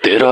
13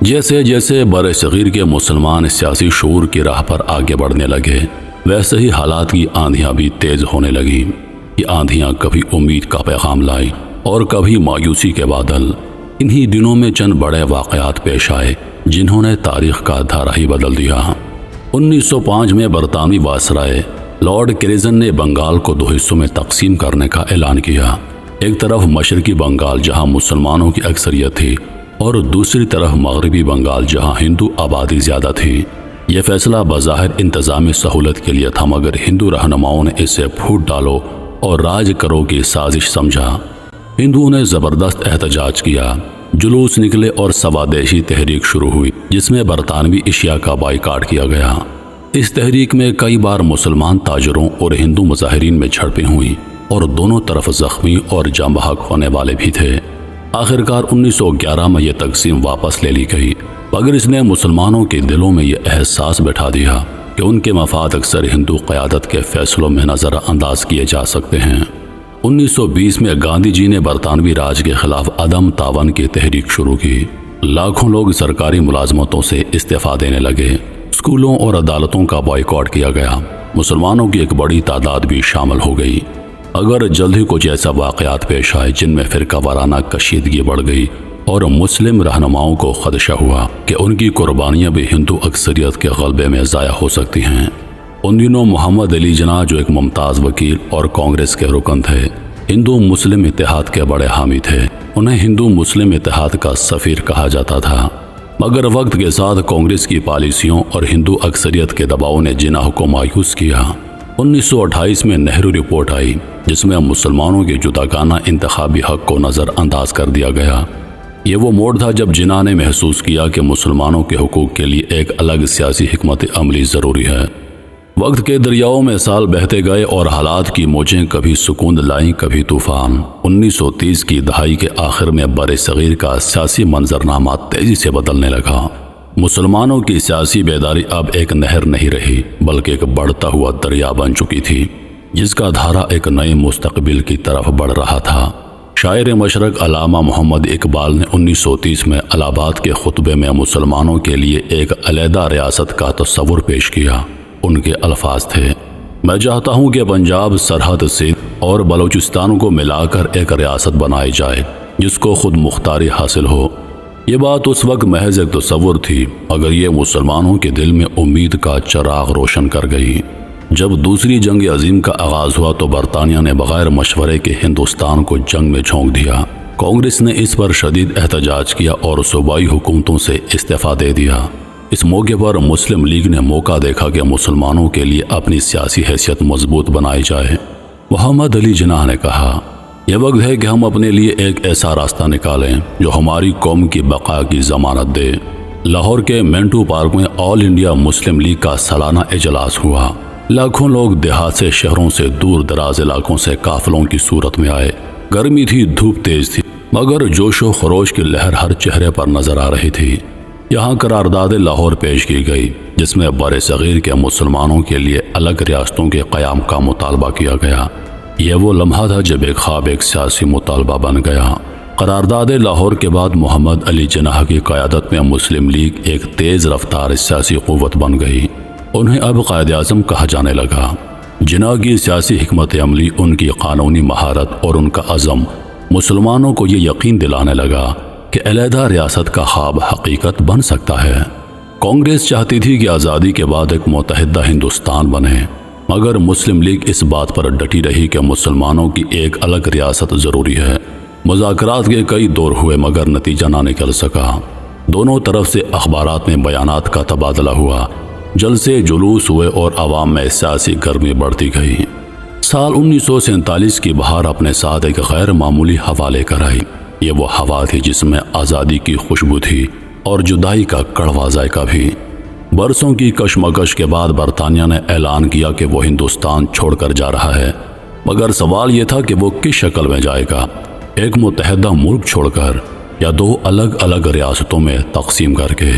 جیسے جیسے بر صغیر کے مسلمان سیاسی شعور کی راہ پر آگے بڑھنے لگے، ویسے ہی حالات کی آندھیاں بھی تیز ہونے لگیں۔ یہ آندھیاں کبھی امید کا پیغام لائیں اور کبھی مایوسی کے بادل۔ انہی دنوں میں چند بڑے واقعات پیش آئے جنہوں نے تاریخ کا دھارا ہی بدل دیا۔ 1905 میں برطانوی وائسرائے لارڈ کریزن نے بنگال کو 2 حصوں میں تقسیم کرنے کا اعلان کیا۔ ایک طرف مشرقی بنگال جہاں مسلمانوں کی اکثریت تھی اور دوسری طرف مغربی بنگال جہاں ہندو آبادی زیادہ تھی۔ یہ فیصلہ بظاہر انتظامی سہولت کے لیے تھا، مگر ہندو رہنماؤں نے اسے پھوٹ ڈالو اور راج کرو کی سازش سمجھا۔ ہندوؤں نے زبردست احتجاج کیا، جلوس نکلے اور سوادیشی تحریک شروع ہوئی جس میں برطانوی اشیاء کا بائیکاٹ کیا گیا۔ اس تحریک میں کئی بار مسلمان تاجروں اور ہندو مظاہرین میں جھڑپیں ہوئیں اور دونوں طرف زخمی اور جاں بحق ہونے والے بھی تھے۔ آخرکار 1911 میں یہ تقسیم واپس لے لی گئی، مگر اس نے مسلمانوں کے دلوں میں یہ احساس بٹھا دیا کہ ان کے مفاد اکثر ہندو قیادت کے فیصلوں میں نظر انداز کیے جا سکتے ہیں۔ 1920 میں گاندھی جی نے برطانوی راج کے خلاف عدم تعاون کی تحریک شروع کی۔ لاکھوں لوگ سرکاری ملازمتوں سے استعفا دینے لگے، اسکولوں اور عدالتوں کا بائیکاٹ کیا گیا، مسلمانوں کی ایک بڑی تعداد بھی شامل ہو گئی۔ اگر جلد ہی کچھ ایسا واقعات پیش آئے جن میں فرقہ وارانہ کشیدگی بڑھ گئی اور مسلم رہنماؤں کو خدشہ ہوا کہ ان کی قربانیاں بھی ہندو اکثریت کے غلبے میں ضائع ہو سکتی ہیں۔ ان دنوں محمد علی جناح جو ایک ممتاز وکیل اور کانگریس کے رکن تھے، ہندو مسلم اتحاد کے بڑے حامی تھے۔ انہیں ہندو مسلم اتحاد کا سفیر کہا جاتا تھا، مگر وقت کے ساتھ کانگریس کی پالیسیوں اور ہندو اکثریت کے دباؤ نے جناح کو مایوس کیا۔ 1928 میں نہرو رپورٹ آئی جس میں مسلمانوں کے جداگانہ انتخابی حق کو نظر انداز کر دیا گیا۔ یہ وہ موڑ تھا جب جناح نے محسوس کیا کہ مسلمانوں کے حقوق کے لیے ایک الگ سیاسی حکمت عملی ضروری ہے۔ وقت کے دریاؤں میں سال بہتے گئے اور حالات کی موجیں کبھی سکون لائیں کبھی طوفان۔ 1930 کی دہائی کے آخر میں بر صغیر کا سیاسی منظرنامہ تیزی سے بدلنے لگا۔ مسلمانوں کی سیاسی بیداری اب ایک نہر نہیں رہی بلکہ ایک بڑھتا ہوا دریا بن چکی تھی جس کا دھارا ایک نئے مستقبل کی طرف بڑھ رہا تھا۔ شاعر مشرق علامہ محمد اقبال نے 1930 میں الہ آباد کے خطبے میں مسلمانوں کے لیے ایک علیحدہ ریاست کا تصور پیش کیا۔ ان کے الفاظ تھے، میں چاہتا ہوں کہ پنجاب، سرحد سندھ اور بلوچستان کو ملا کر ایک ریاست بنائی جائے جس کو خود مختاری حاصل ہو۔ یہ بات اس وقت محض ایک تصور تھی، مگر یہ مسلمانوں کے دل میں امید کا چراغ روشن کر گئی۔ جب دوسری جنگ عظیم کا آغاز ہوا تو برطانیہ نے بغیر مشورے کے ہندوستان کو جنگ میں جھونک دیا۔ کانگریس نے اس پر شدید احتجاج کیا اور صوبائی حکومتوں سے استعفا دے دیا۔ اس موقع پر مسلم لیگ نے موقع دیکھا کہ مسلمانوں کے لیے اپنی سیاسی حیثیت مضبوط بنائی جائے۔ محمد علی جناح نے کہا، یہ وقت ہے کہ ہم اپنے لیے ایک ایسا راستہ نکالیں جو ہماری قوم کی بقا کی ضمانت دے۔ لاہور کے منٹو پارک میں آل انڈیا مسلم لیگ کا سالانہ اجلاس ہوا۔ لاکھوں لوگ دیہات سے، شہروں سے، دور دراز علاقوں سے قافلوں کی صورت میں آئے۔ گرمی تھی، دھوپ تیز تھی، مگر جوش و خروش کی لہر ہر چہرے پر نظر آ رہی تھی۔ یہاں قرارداد لاہور پیش کی گئی جس میں بر صغیر کے مسلمانوں کے لیے الگ ریاستوں کے قیام کا مطالبہ کیا گیا۔ یہ وہ لمحہ تھا جب ایک خواب ایک سیاسی مطالبہ بن گیا۔ قرارداد لاہور کے بعد محمد علی جناح کی قیادت میں مسلم لیگ ایک تیز رفتار سیاسی قوت بن گئی۔ انہیں اب قائد اعظم کہا جانے لگا۔ جناح کی سیاسی حکمت عملی، ان کی قانونی مہارت اور ان کا عزم مسلمانوں کو یہ یقین دلانے لگا کہ علیحدہ ریاست کا خواب حقیقت بن سکتا ہے۔ کانگریس چاہتی تھی کہ آزادی کے بعد ایک متحدہ ہندوستان بنے، مگر مسلم لیگ اس بات پر ڈٹی رہی کہ مسلمانوں کی ایک الگ ریاست ضروری ہے۔ مذاکرات کے کئی دور ہوئے مگر نتیجہ نہ نکل سکا۔ دونوں طرف سے اخبارات میں بیانات کا تبادلہ ہوا، جلسے جلوس ہوئے اور عوام میں سیاسی گرمی بڑھتی گئی۔ سال 1947 کی بہار اپنے ساتھ ایک غیر معمولی ہوا لے کر آئی۔ یہ وہ ہوا تھی جس میں آزادی کی خوشبو تھی اور جدائی کا کڑوا ذائقہ بھی۔ برسوں کی کشمکش کے بعد برطانیہ نے اعلان کیا کہ وہ ہندوستان چھوڑ کر جا رہا ہے، مگر سوال یہ تھا کہ وہ کس شکل میں جائے گا، ایک متحدہ ملک چھوڑ کر یا دو الگ الگ ریاستوں میں تقسیم کر کے۔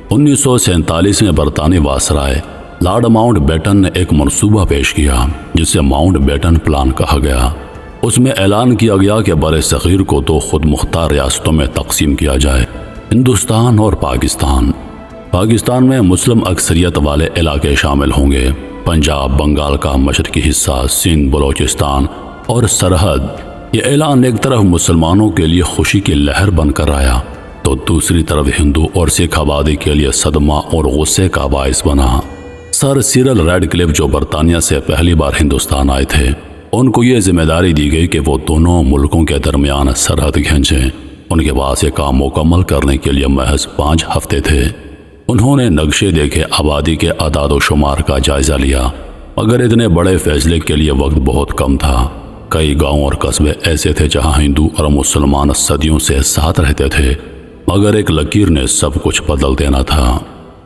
1947 میں برطانوی وائسرائے لارڈ ماؤنٹ بیٹن نے ایک منصوبہ پیش کیا جسے ماؤنٹ بیٹن پلان کہا گیا۔ اس میں اعلان کیا گیا کہ بر صغیر کو دو خود مختار ریاستوں میں تقسیم کیا جائے۔ ہندوستان اور پاکستان۔ پاکستان میں مسلم اکثریت والے علاقے شامل ہوں گے۔ پنجاب، بنگال کا مشرقی حصہ، سندھ، بلوچستان اور سرحد۔ یہ اعلان ایک طرف مسلمانوں کے لیے خوشی کی لہر بن کر آیا تو دوسری طرف ہندو اور سکھ آبادی کے لیے صدمہ اور غصے کا باعث بنا۔ سر سیرل ریڈ کلف جو برطانیہ سے پہلی بار ہندوستان آئے تھے، ان کو یہ ذمہ داری دی گئی کہ وہ دونوں ملکوں کے درمیان سرحد کھینچیں۔ ان کے پاس یہ کام مکمل کرنے کے لیے محض 5 ہفتے تھے۔ انہوں نے نقشے دیکھے، آبادی کے اعداد و شمار کا جائزہ لیا، مگر اتنے بڑے فیصلے کے لیے وقت بہت کم تھا۔ کئی گاؤں اور قصبے ایسے تھے جہاں ہندو اور مسلمان صدیوں سے ساتھ رہتے تھے، مگر ایک لکیر نے سب کچھ بدل دینا تھا۔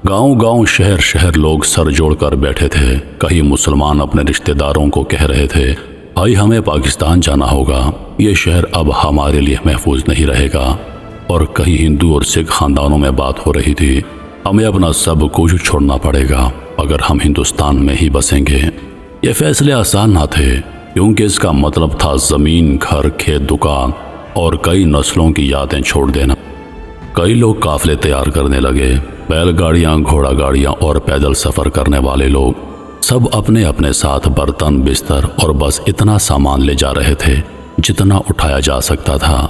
گاؤں گاؤں، شہر شہر لوگ سر جوڑ کر بیٹھے تھے۔ کئی مسلمان اپنے رشتہ داروں کو کہہ رہے تھے، بھائی ہمیں پاکستان جانا ہوگا، یہ شہر اب ہمارے لیے محفوظ نہیں رہے گا۔ اور کہیں ہندو اور سکھ خاندانوں میں بات ہو رہی تھی، ہمیں اپنا سب کچھ چھوڑنا پڑے گا اگر ہم ہندوستان میں ہی بسیں گے۔ یہ فیصلے آسان نہ تھے، کیونکہ اس کا مطلب تھا زمین، گھر، کھیت، دکان اور کئی نسلوں کی یادیں چھوڑ دینا۔ کئی لوگ قافلے تیار کرنے لگے، بیل گاڑیاں، گھوڑا گاڑیاں اور پیدل سفر کرنے والے لوگ سب اپنے اپنے ساتھ برتن، بستر اور بس اتنا سامان لے جا رہے تھے جتنا اٹھایا جا سکتا تھا۔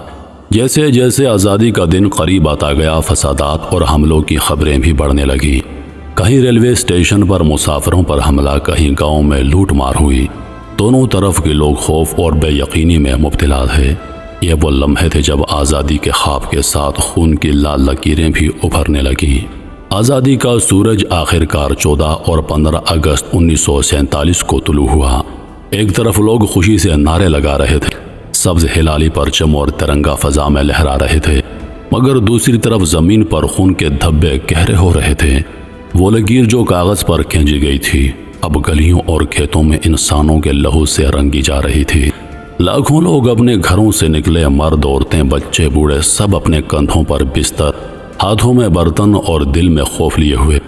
جیسے جیسے آزادی کا دن قریب آتا گیا، فسادات اور حملوں کی خبریں بھی بڑھنے لگیں۔ کہیں ریلوے اسٹیشن پر مسافروں پر حملہ، کہیں گاؤں میں لوٹ مار ہوئی۔ دونوں طرف کے لوگ خوف اور بے یقینی میں مبتلا تھے۔ یہ وہ لمحے تھے جب آزادی کے خواب کے ساتھ خون کی لال لکیریں بھی ابھرنے لگیں۔ آزادی کا سورج آخرکار 14 اور 15 اگست 1947 کو طلوع ہوا۔ ایک طرف لوگ خوشی سے نعرے لگا رہے تھے، سبز ہلالی پرچم اور ترنگا فضا میں لہرا رہے تھے، مگر دوسری طرف زمین پر خون کے دھبے گہرے ہو رہے تھے۔ وہ لکیر جو کاغذ پر کھینچی گئی تھی اب گلیوں اور کھیتوں میں انسانوں کے لہو سے رنگی جا رہی تھی۔ لاکھوں لوگ اپنے گھروں سے نکلے، مرد، عورتیں، بچے، بوڑھے، سب اپنے کندھوں پر بستر، ہاتھوں میں برتن اور دل میں خوف لیے ہوئے۔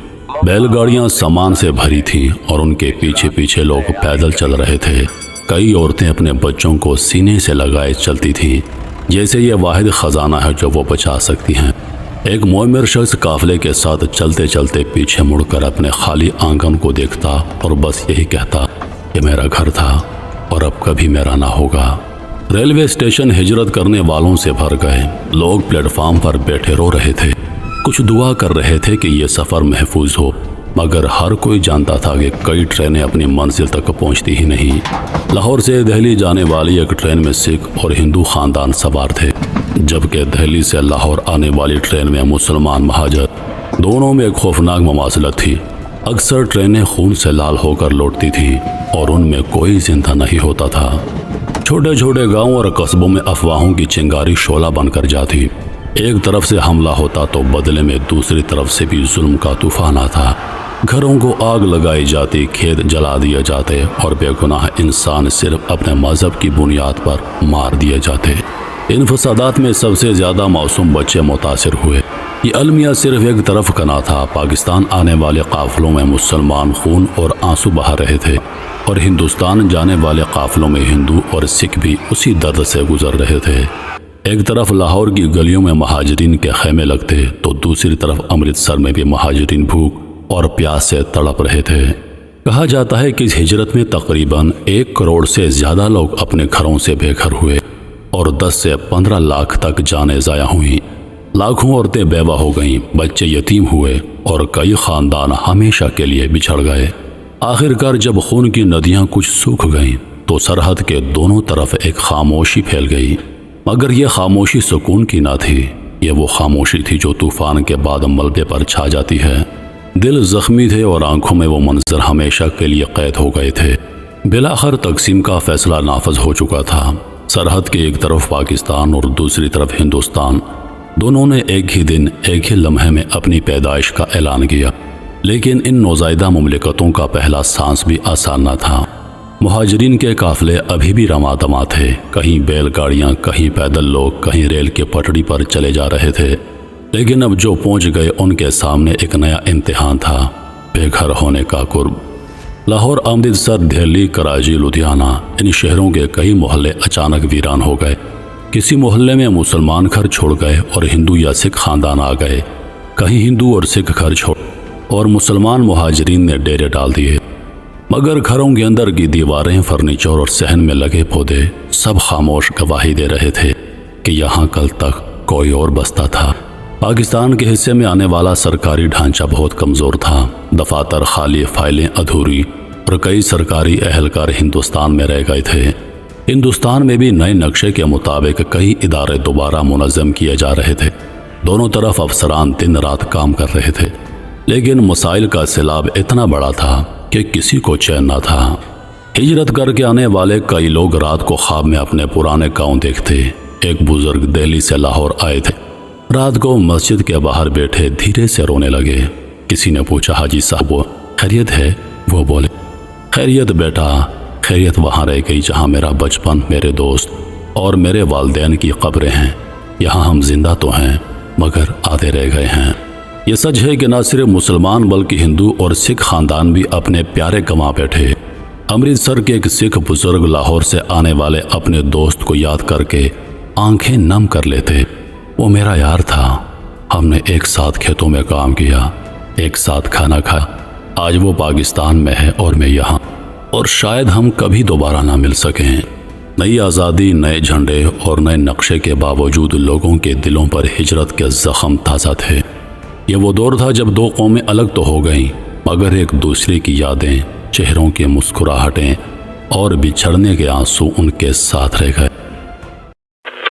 بیل گاڑیاں سامان سے بھری تھیں اور ان کے پیچھے پیچھے لوگ پیدل چل رہے تھے۔ کئی عورتیں اپنے بچوں کو سینے سے لگائے چلتی تھیں، جیسے یہ واحد خزانہ ہے جو وہ بچا سکتی ہیں۔ ایک معمر شخص قافلے کے ساتھ چلتے چلتے پیچھے مڑ کر اپنے خالی آنگن کو دیکھتا اور بس یہی کہتا، یہ میرا گھر تھا اور اب کبھی میرا نہ ہوگا۔ ریلوے اسٹیشن ہجرت کرنے والوں سے بھر گئے۔ لوگ پلیٹ فارم پر بیٹھے رو رہے تھے، کچھ دعا کر رہے تھے کہ یہ سفر محفوظ ہو، مگر ہر کوئی جانتا تھا کہ کئی ٹرینیں اپنی منزل تک پہنچتی ہی نہیں۔ لاہور سے دہلی جانے والی ایک ٹرین میں سکھ اور ہندو خاندان سوار تھے، جبکہ دہلی سے لاہور آنے والی ٹرین میں مسلمان مہاجر۔ دونوں میں ایک خوفناک مماثلت تھی۔ اکثر ٹرینیں خون سے لال ہو کر لوٹتی تھیں اور ان میں کوئی زندہ نہیں ہوتا تھا۔ چھوٹے چھوٹے گاؤں اور قصبوں میں افواہوں کی چنگاری شعلہ بن کر جاتی۔ ایک طرف سے حملہ ہوتا تو بدلے میں دوسری طرف سے بھی ظلم کا طوفان آتا۔ گھروں کو آگ لگائی جاتی، کھیت جلا دیے جاتے اور بے گناہ انسان صرف اپنے مذہب کی بنیاد پر مار دیے جاتے۔ ان فسادات میں سب سے زیادہ معصوم بچے متاثر ہوئے۔ یہ المیہ صرف ایک طرف کا نہ تھا۔ پاکستان آنے والے قافلوں میں مسلمان خون اور آنسو بہا رہے تھے اور ہندوستان جانے والے قافلوں میں ہندو اور سکھ بھی اسی درد سے گزر رہے تھے۔ ایک طرف لاہور کی گلیوں میں مہاجرین کے خیمے لگتے تو دوسری طرف امرتسر میں بھی مہاجرین بھوک اور پیاس سے تڑپ رہے تھے۔ کہا جاتا ہے کہ اس ہجرت میں تقریباً 1 کروڑ سے زیادہ لوگ اپنے گھروں سے بے گھر ہوئے اور 10 سے 15 لاکھ تک جانیں ضائع ہوئیں۔ لاکھوں عورتیں بیوہ ہو گئیں، بچے یتیم ہوئے اور کئی خاندان ہمیشہ کے لیے بچھڑ گئے۔ آخرکار جب خون کی ندیاں کچھ سوکھ گئیں تو سرحد کے دونوں طرف ایک خاموشی پھیل گئی، مگر یہ خاموشی سکون کی نہ تھی۔ یہ وہ خاموشی تھی جو طوفان کے بعد ملبے پر چھا جاتی ہے۔ دل زخمی تھے اور آنکھوں میں وہ منظر ہمیشہ کے لیے قید ہو گئے تھے۔ بالآخر تقسیم کا فیصلہ نافذ ہو چکا تھا۔ سرحد کے ایک طرف پاکستان اور دوسری طرف ہندوستان، دونوں نے ایک ہی دن، ایک ہی لمحے میں اپنی پیدائش کا اعلان کیا۔ لیکن ان نوزائیدہ مملکتوں کا پہلا سانس بھی آسان نہ تھا۔ مہاجرین کے قافلے ابھی بھی رواں دواں تھے، کہیں بیل گاڑیاں، کہیں پیدل لوگ، کہیں ریل کی پٹڑی پر چلے جا رہے تھے۔ لیکن اب جو پہنچ گئے ان کے سامنے ایک نیا امتحان تھا، بے گھر ہونے کا قرب۔ لاہور، امرتسر، دہلی، کراچی، لدھیانہ، ان شہروں کے کئی محلے اچانک ویران ہو گئے۔ کسی محلے میں مسلمان گھر چھوڑ گئے اور ہندو یا سکھ خاندان آ گئے، کہیں ہندو اور سکھ گھر چھوڑ اور مسلمان مہاجرین نے ڈیرے ڈال دیے، مگر گھروں کے اندر کی دیواریں، فرنیچر اور صحن میں لگے پودے سب خاموش گواہی دے رہے تھے کہ یہاں کل تک کوئی اور بستا تھا۔ پاکستان کے حصے میں آنے والا سرکاری ڈھانچہ بہت کمزور تھا، دفاتر خالی، فائلیں ادھوری اور کئی سرکاری اہلکار ہندوستان میں رہ گئے تھے۔ ہندوستان میں بھی نئے نقشے کے مطابق کئی ادارے دوبارہ منظم کیے جا رہے تھے، دونوں طرف افسران دن رات کام کر رہے تھے، لیکن مسائل کا سیلاب اتنا بڑا تھا کہ کسی کو چین نہ تھا۔ ہجرت کر کے آنے والے کئی لوگ رات کو خواب میں اپنے پرانے گاؤں دیکھتے۔ ایک بزرگ دہلی سے لاہور آئے تھے، رات کو مسجد کے باہر بیٹھے دھیرے سے رونے لگے۔ کسی نے پوچھا، حاجی صاحب خیریت ہے؟ وہ بولے، خیریت بیٹا، خیریت وہاں رہ گئی جہاں میرا بچپن، میرے دوست اور میرے والدین کی قبریں ہیں۔ یہاں ہم زندہ تو ہیں مگر آدھے رہ گئے ہیں۔ یہ سچ ہے کہ نہ صرف مسلمان بلکہ ہندو اور سکھ خاندان بھی اپنے پیارے گنوا بیٹھے۔ امرتسر کے ایک سکھ بزرگ لاہور سے آنے والے اپنے دوست کو یاد کر کے آنکھیں نم کر لیتے۔ وہ میرا یار تھا، ہم نے ایک ساتھ کھیتوں میں کام کیا، ایک ساتھ کھانا کھایا۔ آج وہ پاکستان میں ہے اور میں یہاں، اور شاید ہم کبھی دوبارہ نہ مل سکیں۔ نئی آزادی، نئے جھنڈے اور نئے نقشے کے باوجود لوگوں کے دلوں پر ہجرت کے زخم تازہ تھے۔ یہ وہ دور تھا جب دو قومیں الگ تو ہو گئیں مگر ایک دوسرے کی یادیں، چہروں کی مسکراہٹیں اور بچھڑنے کے آنسو ان کے ساتھ رہ گئے۔